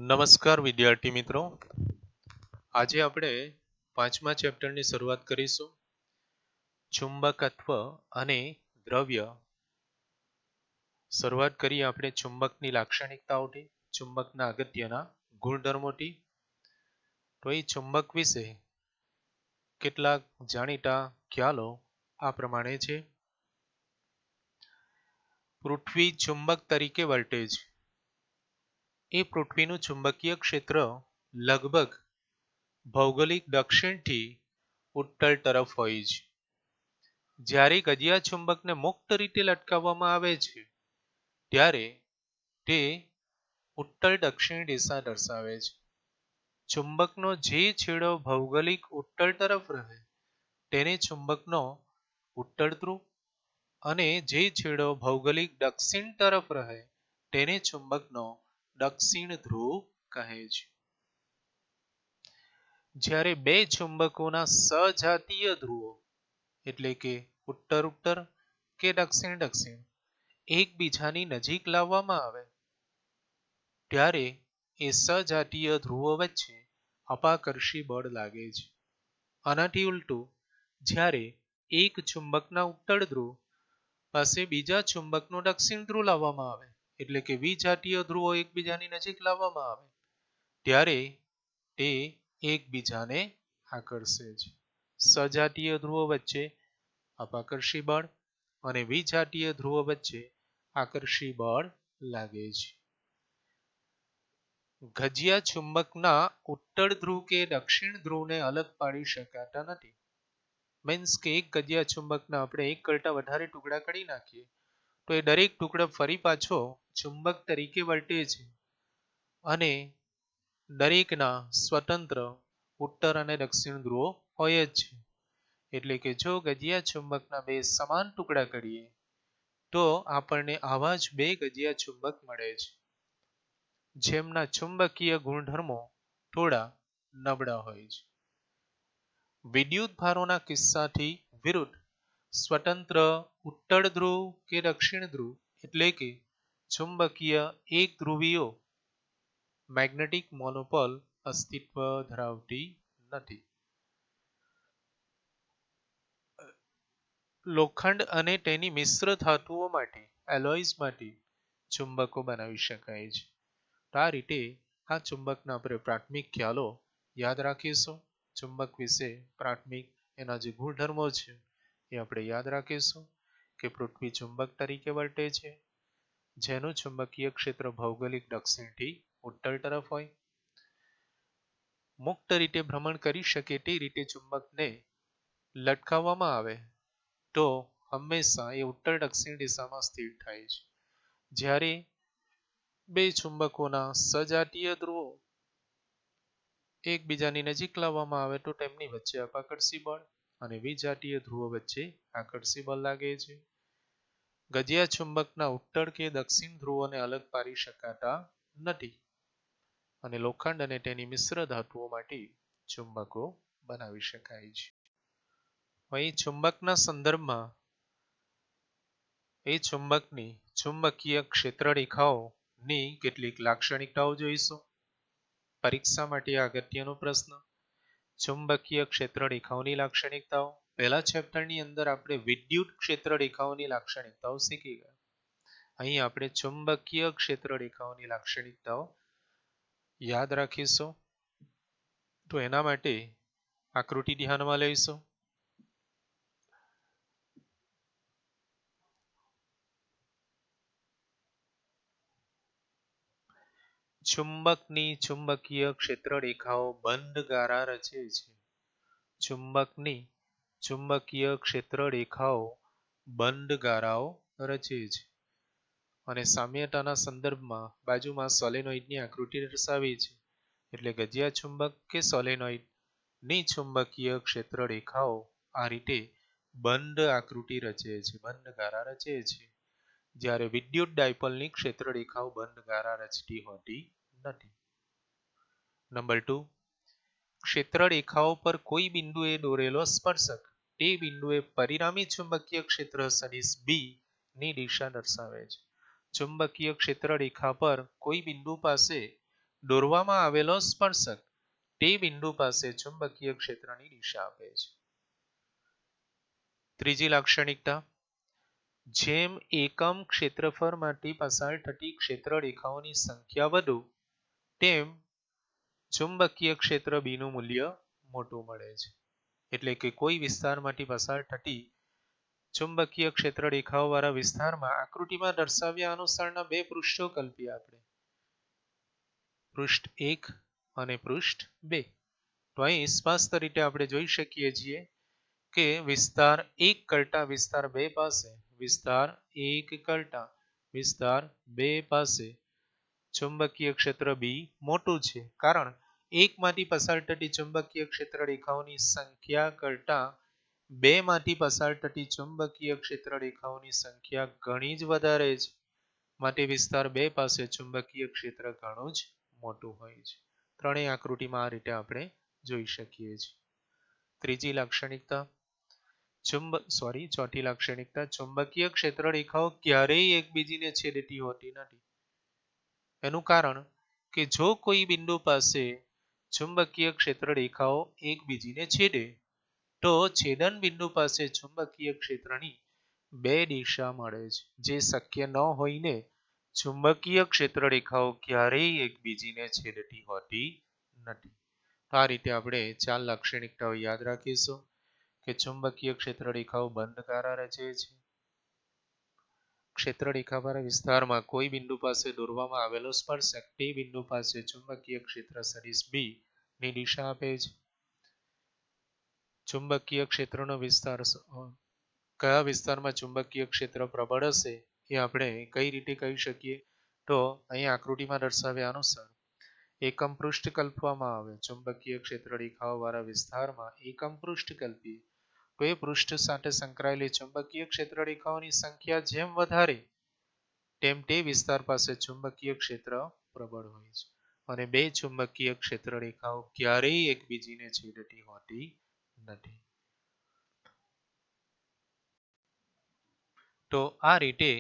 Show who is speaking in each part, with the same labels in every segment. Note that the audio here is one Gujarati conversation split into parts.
Speaker 1: નમસ્કાર વિદ્યાર્થી મિત્રો, આજે આપણે પાંચમા ચેપ્ટરની શરૂઆત કરીશું. ચુંબકત્વ અને દ્રવ્ય. શરૂઆત કરીએ આપણે ચુંબકની લાક્ષણિકતાઓથી, ચુંબકના અગત્યના ગુણધર્મોથી. તો એ ચુંબક વિશે કેટલાક જાણીતા ખ્યાલો આ પ્રમાણે છે. પૃથ્વી ચુંબક તરીકે વર્તે છે. એ પૃથ્વીનું ચુંબકીય ક્ષેત્ર લગભગ ભૌગોલિક દક્ષિણથી ઉત્તર તરફ હોય છે. જ્યારે ગજિયા ચુંબકને મુક્ત રીતે લટકાવવામાં આવે છે ત્યારે તે ઉત્તર દક્ષિણ દિશા દર્શાવે છે. ચુંબકનો જે છેડો ભૌગોલિક ઉત્તર તરફ રહે તેને ચુંબકનો ઉત્તર ધ્રુવ અને જે છેડો ભૌગોલિક દક્ષિણ તરફ રહે તેને ચુંબકનો દક્ષિણ ધ્રુવ કહે છે. જ્યારે બે ચુંબકોના સજાતીય ધ્રુવો એટલે કે ઉત્તર ઉત્તર કે દક્ષિણ દક્ષિણ એકબીજાની નજીક લાવવામાં આવે ત્યારે એ સજાતીય ધ્રુવો વચ્ચે અપાકર્ષી બળ લાગે છે. આનાથી ઉલટું, જ્યારે એક ચુંબકના ઉત્તર ધ્રુવ પાસે બીજા ચુંબકનો દક્ષિણ ધ્રુવ લાવવામાં આવે એટલે કે વિજાતીય ધ્રુવો એકબીજાની નજીક લાવવામાં આવે ત્યારે તે એકબીજાને આકર્ષે છે. સજાતીય ધ્રુવો વચ્ચે અપાકર્ષી બળ અને વિજાતીય ધ્રુવો વચ્ચે આકર્ષી બળ લાગે છે. ગજિયા ચુંબકના ઉત્તર ધ્રુવ કે દક્ષિણ ધ્રુવને અલગ પાડી શકાતા નથી. મીન્સ કે એક ગજિયા ચુંબકના આપણે એક કરતા વધારે ટુકડા કરી નાખીએ તો એ દરેક ટુકડો ફરી પાછો ચુંબક તરીકે વર્તે છે અને દરેકના સ્વતંત્ર ઉત્તર અને દક્ષિણ ધ્રુવો હોય જ છે. એટલે કે જો ગજિયા ચુંબકના બે સમાન ટુકડા કરીએ તો આપણને આવા જ બે ગજિયા ચુંબક મળે છે જેમના ચુંબકીય ગુણધર્મો થોડા નબળા હોય છે. વિદ્યુત ભારોના કિસ્સાથી વિરુદ્ધ સ્વતંત્ર ઉત્તર ધ્રુવ કે દક્ષિણ ધ્રુવ એટલે કે ચુંબકીય એક ધ્રુવીઓ મેગ્નેટિક મોનોપોલ અસ્તિત્વ ધરાવતી નથી. લોખંડ અને તેની મિશ્ર ધાતુઓ માટે એલોય્સ માટે ચુંબકો બનાવી શકાય છે. આ રીતે આ ચુંબકના આપણે પ્રાથમિક ખ્યાલો યાદ રાખીશું. ચુંબક વિશે પ્રાથમિક એના જે ગુણધર્મો છે એ આપણે યાદ રાખીશું કે પૃથ્વી ચુંબક તરીકે વર્તે છે, જેનું ચુંબકીય ક્ષેત્ર ભૌગોલિક દક્ષિણથી ઉત્તર તરફ હોય, મુક્ત રીતે ભ્રમણ કરી શકે તે રીતે ચુંબકને લટકાવવામાં આવે તો હંમેશા એ ઉત્તર દક્ષિણ દિશામાં સ્થિર થાય છે. જ્યારે બે ચુંબકોના સજાતીય ધ્રુવો એકબીજાની નજીક લાવવામાં આવે તો તેમની વચ્ચે અપાકર્ષી બળ અને વિજાતીય ધ્રુવો વચ્ચે આકર્ષી બળ લાગે છે. ગજિયા ચુંબકના ઉત્તર કે દક્ષિણ ધ્રુવોને અલગ પાડી શકાતા નથી અને લોખંડ અને તેની મિશ્ર ધાતુઓ માટે ચુંબકો બનાવી શકાય છે. અહીં ચુંબકના સંદર્ભમાં એ ચુંબકની ચુંબકીય ક્ષેત્ર રેખાઓની કેટલીક લાક્ષણિકતાઓ જોઈશું. પરીક્ષા માટે અગત્યનો પ્રશ્ન. ચુંબકીય ક્ષેત્ર રેખાઓની લાક્ષણિકતાઓ. પહેલા ચેપ્ટરની અંદર આપણે વિદ્યુત ક્ષેત્ર રેખાઓની લાક્ષણિકતાઓ શીખી ગયા. અહીં આપણે ચુંબકીય ક્ષેત્ર રેખાઓની લાક્ષણિકતાઓ યાદ રાખીશું. તો એના માટે આકૃતિ ધ્યાનમાં લઈશું. ચુંબકની ચુંબકીય ક્ષેત્ર રેખાઓ બંધ ગારા રચે છે. ચુંબકની ચુંબકીય ક્ષેત્ર રેખાઓ બંધ ગારાઓ રચે છે અને સામ્યતાના સંદર્ભમાં બાજુમાં સોલેનોઇડની આકૃતિ દર્શાવી છે. એટલે ગજિયા ચુંબક કે સોલેનોઇડ ની ચુંબકીય ક્ષેત્ર રેખાઓ આ રીતે બંધ આકૃતિ રચે છે, બંધ ગારા રચે છે. જ્યારે વિદ્યુત ડાયપોલની ક્ષેત્ર રેખાઓ બંધ ગારા રચતી હોતી નથી. નંબર 2, ક્ષેત્ર રેખાઓ પર કોઈ બિંદુએ દોરેલો સ્પર્શક તે બિંદુએ પરિણામી ચુંબકીય ક્ષેત્ર સદિશ બી ની દિશા દર્શાવે છે. ચુંબકીય ક્ષેત્ર રેખા પર કોઈ બિંદુ પાસે દોરવામાં આવેલો સ્પર્શક તે બિંદુ પાસે ચુંબકીય ક્ષેત્રની દિશા આપે છે. ત્રીજી લાક્ષણિકતા, જેમ એકમ ક્ષેત્રફળમાંથી પસાર થતી ક્ષેત્ર રેખાઓની સંખ્યા વધુ તેમ ચુંબકીય ક્ષેત્ર બી નું મૂલ્ય મોટું મળે છે. એટલે કે કોઈ વિસ્તારમાંથી પસાર થતી ચુંબકીય ક્ષેત્ર રેખાઓ વાળા વિસ્તારમાં આકૃતિમાં દર્શાવ્યા અનુસારના બે પૃષ્ઠો કલ્પીએ આપણે, પૃષ્ઠ 1 અને પૃષ્ઠ 2. તો અહીં સ્પષ્ટ રીતે આપણે જોઈ શકીએ છીએ કે વિસ્તાર 1 કરતા વિસ્તાર 2 પાસે, વિસ્તાર 1 કરતા વિસ્તાર 2 પાસે ચુંબકીય ક્ષેત્ર બી મોટું છે, કારણ એકમાંથી પસાર થતી ચુંબકીય ક્ષેત્ર રેખાઓની સંખ્યા કરતા બે માંથી પસાર થતી ચુંબકીય ક્ષેત્ર રેખાઓની સંખ્યા ઘણી જ વધારે છે. માટે વિસ્તાર 2 પાસે ચુંબકીય ક્ષેત્ર ઘણું જ મોટું હોય છે. ત્રણેય આકૃતિમાં આ રીતે આપણે જોઈ શકીએ છીએ. ત્રીજી લાક્ષણિકતા, ચોથી લાક્ષણિકતા, ચુંબકીય ક્ષેત્ર રેખાઓ ક્યારેય એકબીજીને છેદતી હોતી નથી. એનું કારણ કે જો કોઈ બિંદુ પાસે ચુંબકીય ક્ષેત્ર રેખાઓ એકબીજીને છેદે તો છેદન બિંદુ પાસે ચુંબકીય ક્ષેત્રની બે દિશા મળે છે, જે શક્ય ન હોઈને ચુંબકીય ક્ષેત્ર રેખાઓ ક્યારેય એકબીજીને છેદતી હોતી નથી. આ રીતે આપણે 4 લાક્ષણિકતાઓ યાદ રાખીશું કે ચુંબકીય ક્ષેત્ર રેખાઓ બંધકારા રચે છે, ક્ષેત્ર રેખાવાળા વિસ્તારમાં કોઈ બિંદુ પાસે દોરવામાં આવેલો સ્પર્શક તે બિંદુ પાસે ચુંબકીય ક્ષેત્ર સદિશ બી ની દિશા આપે છે. ચુંબકીય ક્ષેત્રનો વિસ્તાર, કયા વિસ્તારમાં ચુંબકીય ક્ષેત્ર પ્રબળ હશે એ આપણે કઈ રીતે કહી શકીએ, તો અહીં આકૃતિમાં દર્શાવ્યા અનુસાર એકમ પૃષ્ઠ કલ્પવામાં આવે. ચુંબકીય ક્ષેત્ર રેખાઓ વાળા વિસ્તારમાં એકમ પૃષ્ઠ કલ્પીએ તો એ પૃષ્ઠ સાથે સંકળાયેલી ચુંબકીય ક્ષેત્ર રેખાઓની સંખ્યા જેમ વધારે તેમ તે વિસ્તાર પાસે ચુંબકીય ક્ષેત્ર પ્રબળ હોય છે, અને બે ચુંબકીય ક્ષેત્ર રેખાઓ ક્યારેય એકબીજીને છેદતી હોતી નથી. તો આ રીતે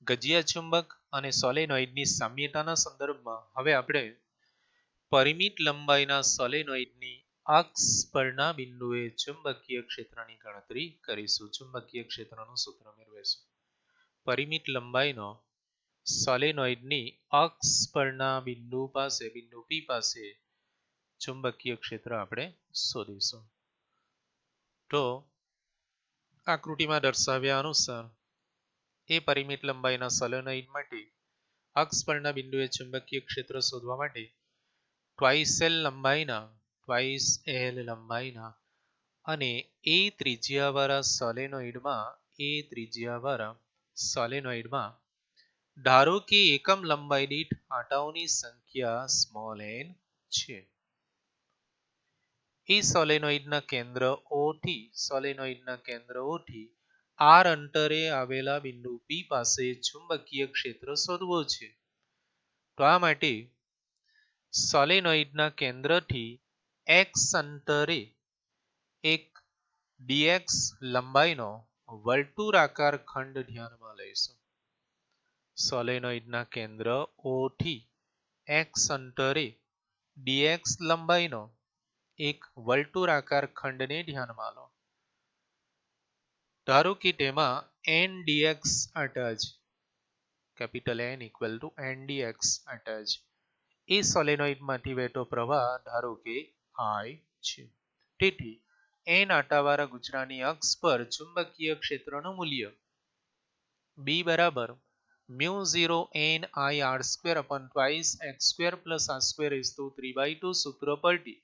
Speaker 1: ગજિયા ચુંબક અને સોલેનોઇડની સામ્યતાના સંદર્ભમાં હવે આપણે પરિમિત લંબાઈના સોલેનોઇડની અક્ષ પરના બિંદુએ ચુંબકીય ક્ષેત્રની ગણતરી કરીશું. ચુંબકીય ક્ષેત્રનું સૂત્ર મેળવીશું. પરિમિત લંબાઈનો સોલેનોઇડની અક્ષ પરના બિંદુ પાસે, બિંદુ P પાસે ચુંબકીય ક્ષેત્ર આપણે શોધીશું. તો આકૃતિમાં દર્શાવ્યા અનુસાર એ પરિમિત લંબાઈના સોલેનોઇડ માટે અક્ષ પરના બિંદુએ ચુંબકીય ક્ષેત્ર શોધવા માટે ટ્વાઇસ એલ લંબાઈના અને એ ત્રિજ્યાવાળા સોલેનોઇડમાં ધારો કે એકમ લંબાઈ દીઠ આંટાઓની સંખ્યા સ્મોલ n છે. એ સોલેનોઇડના કેન્દ્ર O થી r અંતરે આવેલા બિંદુ P પાસે ચુંબકીય ક્ષેત્ર શોધવું છે. તો આ માટે સોલેનોઇડના કેન્દ્રથી x અંતરે એક dx લંબાઈનો વર્તુળાકાર ખંડ ધ્યાનમાં લઈશું. સોલેનોઇડના કેન્દ્ર O થી x અંતરે dx લંબાઈનો એક વર્તુળાકાર ખંડને ધ્યાનમાં લો. ધારો કે તેમાં n dx આંટા છે, capital N equal to n dx આંટા છે. એ સોલેનોઇડમાંથી વહેતો પ્રવાહ ધારો કે I છે. તેથી n આંટાવાળા ગુચરાની અક્ષ પર ચુંબકીય ક્ષેત્રનું મૂલ્ય B બરાબર μ0 n I r² upon twice x² plus r² raised to 3/2 સૂત્ર પરથી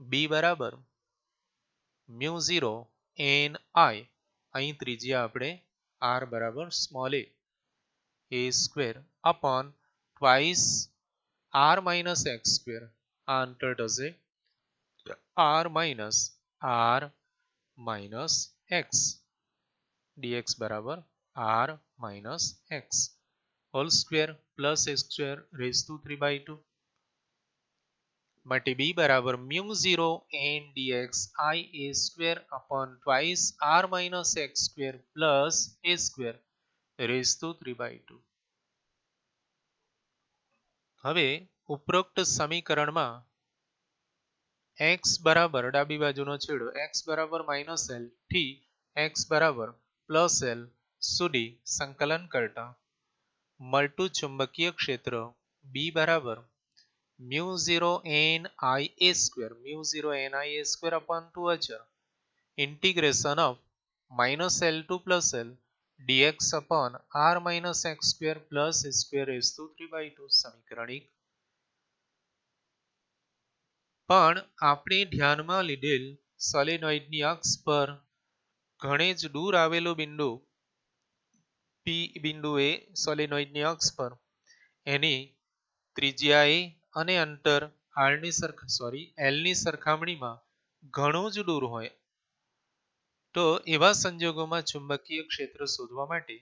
Speaker 1: B બરાબર μ0 n I, અહીં ત્રિજ્યા આપણે r બરાબર small a square upon twice r minus x², આ અંતર થશે r minus x, dx બરાબર r minus x whole square plus x² raised to 3/2 માટે B બરાબર μ0 n dx I a² upon twice r minus x² plus a² raised to 3/2. હવે ઉપરોક્ત સમીકરણમાં x બરાબર ડાબી બાજુનો છેડો x બરાબર -l થી x બરાબર +l સુધી સંકલન કરતા મળતું ચુંબકીય ક્ષેત્ર B બરાબર μ0 n I a² અચળ integration of -l to +l dx upon r - x² plus square raised to 3/2 સમીકરણ 1. પણ આપણે ધ્યાનમાં લીધેલ સોલેનોઇડની અક્ષ પર ઘણે જ દૂર આવેલું બિંદુ P બિંદુ એ સોલેનોઇડની અક્ષ પર એની ત્રિજ્યા a અને અંતર r ની l ની સરખામણીમાં ઘણું જ દૂર હોય તો એવા સંજોગોમાં ચુંબકીય ક્ષેત્ર શોધવા માટે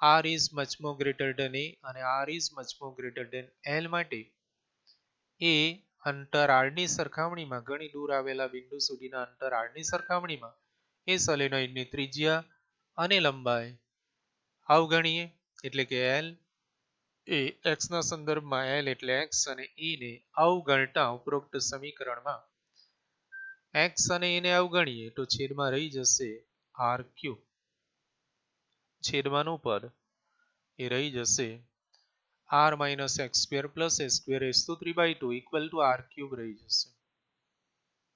Speaker 1: r is much more greater than a અને r is much more greater than l માટે એ અંતર r ની સરખામણીમાં ઘણી દૂર આવેલા બિંદુ સુધીના અંતર r ની સરખામણીમાં એ સોલેનોઇડની ત્રિજ્યા અને લંબાઈ અવગણીએ એટલે કે l એ x ના સંદર્ભમાં l એટલે x અને e ને અવગણતા ઉપરોક્ત સમીકરણમાં x અને e ને અવગણીએ તો છેદમાં રહી જશે r3 છેદમાંનું પદ એ રહી જશે r - x² plus a² raised to 3/2 equal to r3 રહી જશે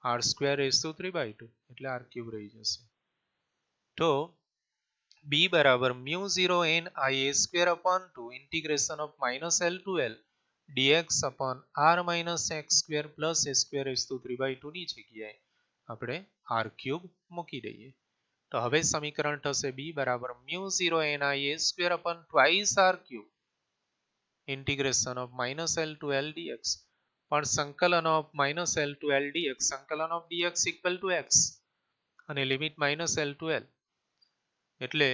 Speaker 1: r² raised to 3/2 એટલે r3 રહી જશે તો B બરાબર μ0 n ia² integration of -l to l dx upon r - x² plus a² raised to 3/2 ની જગ્યાએ આપણે r3 મૂકી દઈએ તો હવે સમીકરણ થશે B બરાબર μ0 n ia² twice r3 integration of -l to l dx પણ સંકલન of -l to l dx સંકલન of dx equal to x અને લિમિટ -l to l એટલે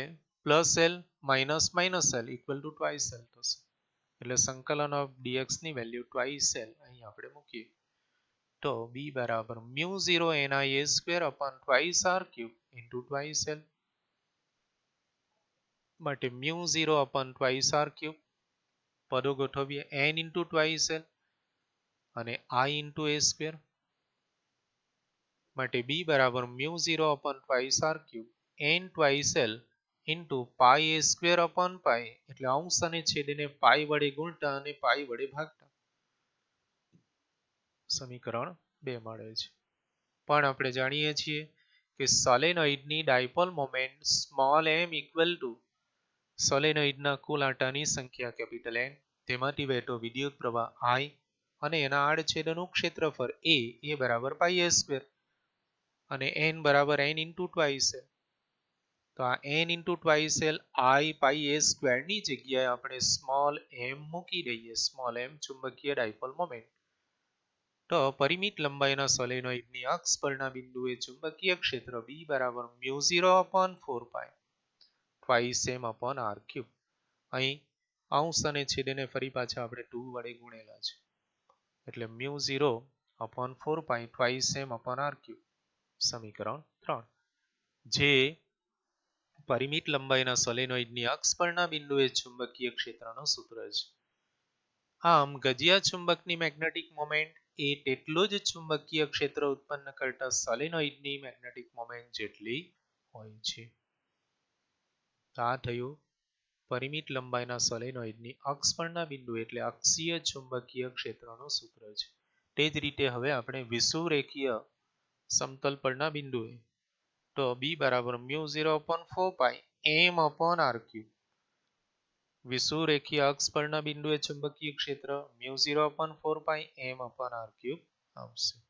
Speaker 1: +l -l equal to twice l થશે એટલે સંકલન of dx ની વેલ્યુ twice l અહીં આપણે મૂકીએ તો B બરાબર μ0 n ia² twice r3 into twice l માટે μ0 twice r3 પદો ગોઠવીએ n into twice l અને I into a² માટે B બરાબર μ0 twice r3 n twice l into pi a² pi એટલે અંશ અને છેદને પાઈ વડે ગુણતા અને પાઈ વડે ભાગતા સમીકરણ 2 મળે છે પણ આપણે જાણીએ છીએ કે સોલેનોઇડની dipole moment small m equal to સોલેનોઇડના કુલ આંટાની સંખ્યા કેપિટલ N તેમાંથી વહેતો વિદ્યુત પ્રવાહ I અને એના આડછેદનું ક્ષેત્રફળ a બરાબર પાઈ a² અને n બરાબર n into twice l તો આ n into twice l I pi a² ની જગ્યાએ આપણે સ્મોલ m મૂકી દઈએ સ્મોલ m ચુંબકીય ડાયપોલ મોમેન્ટ તો પરિમિત લંબાઈના સોલેનોઇડની અક્ષ પરના બિંદુએ ચુંબકીય ક્ષેત્ર B બરાબર μ0 4 pi twice m upon r3 અહીં અંશ અને છેદને ફરી પાછા આપણે 2 વડે ગુણેલા છે એટલે μ0 4 pi twice m upon r3 સમીકરણ 3 જે પરિમિત લંબાઈના સોલેનોઇડની અક્ષ પરના બિંદુએ ચુંબકીય ક્ષેત્રનું સૂત્ર છે આમ ગજિયા ચુંબકની મેગ્નેટિક મોમેન્ટ એ તેટલું જ ચુંબકીય ક્ષેત્ર ઉત્પન્ન કરતા સોલેનોઇડની મેગ્નેટિક મોમેન્ટ જેટલી હોય છે આ થયું પરિમિત લંબાઈના સોલેનોઇડની અક્ષ પરના બિંદુ એટલે અક્ષીય ચુંબકીય ક્ષેત્રનું સૂત્ર છે તે જ રીતે હવે આપણે વિષુવરેખીય સમતલ પરના બિંદુએ તો B બરાબર μ0 4 pi m upon r3 વિષુવરેખીય અક્ષ પરના બિંદુએ ચુંબકીય ક્ષેત્ર μ0 4 pi m upon r3 આવશે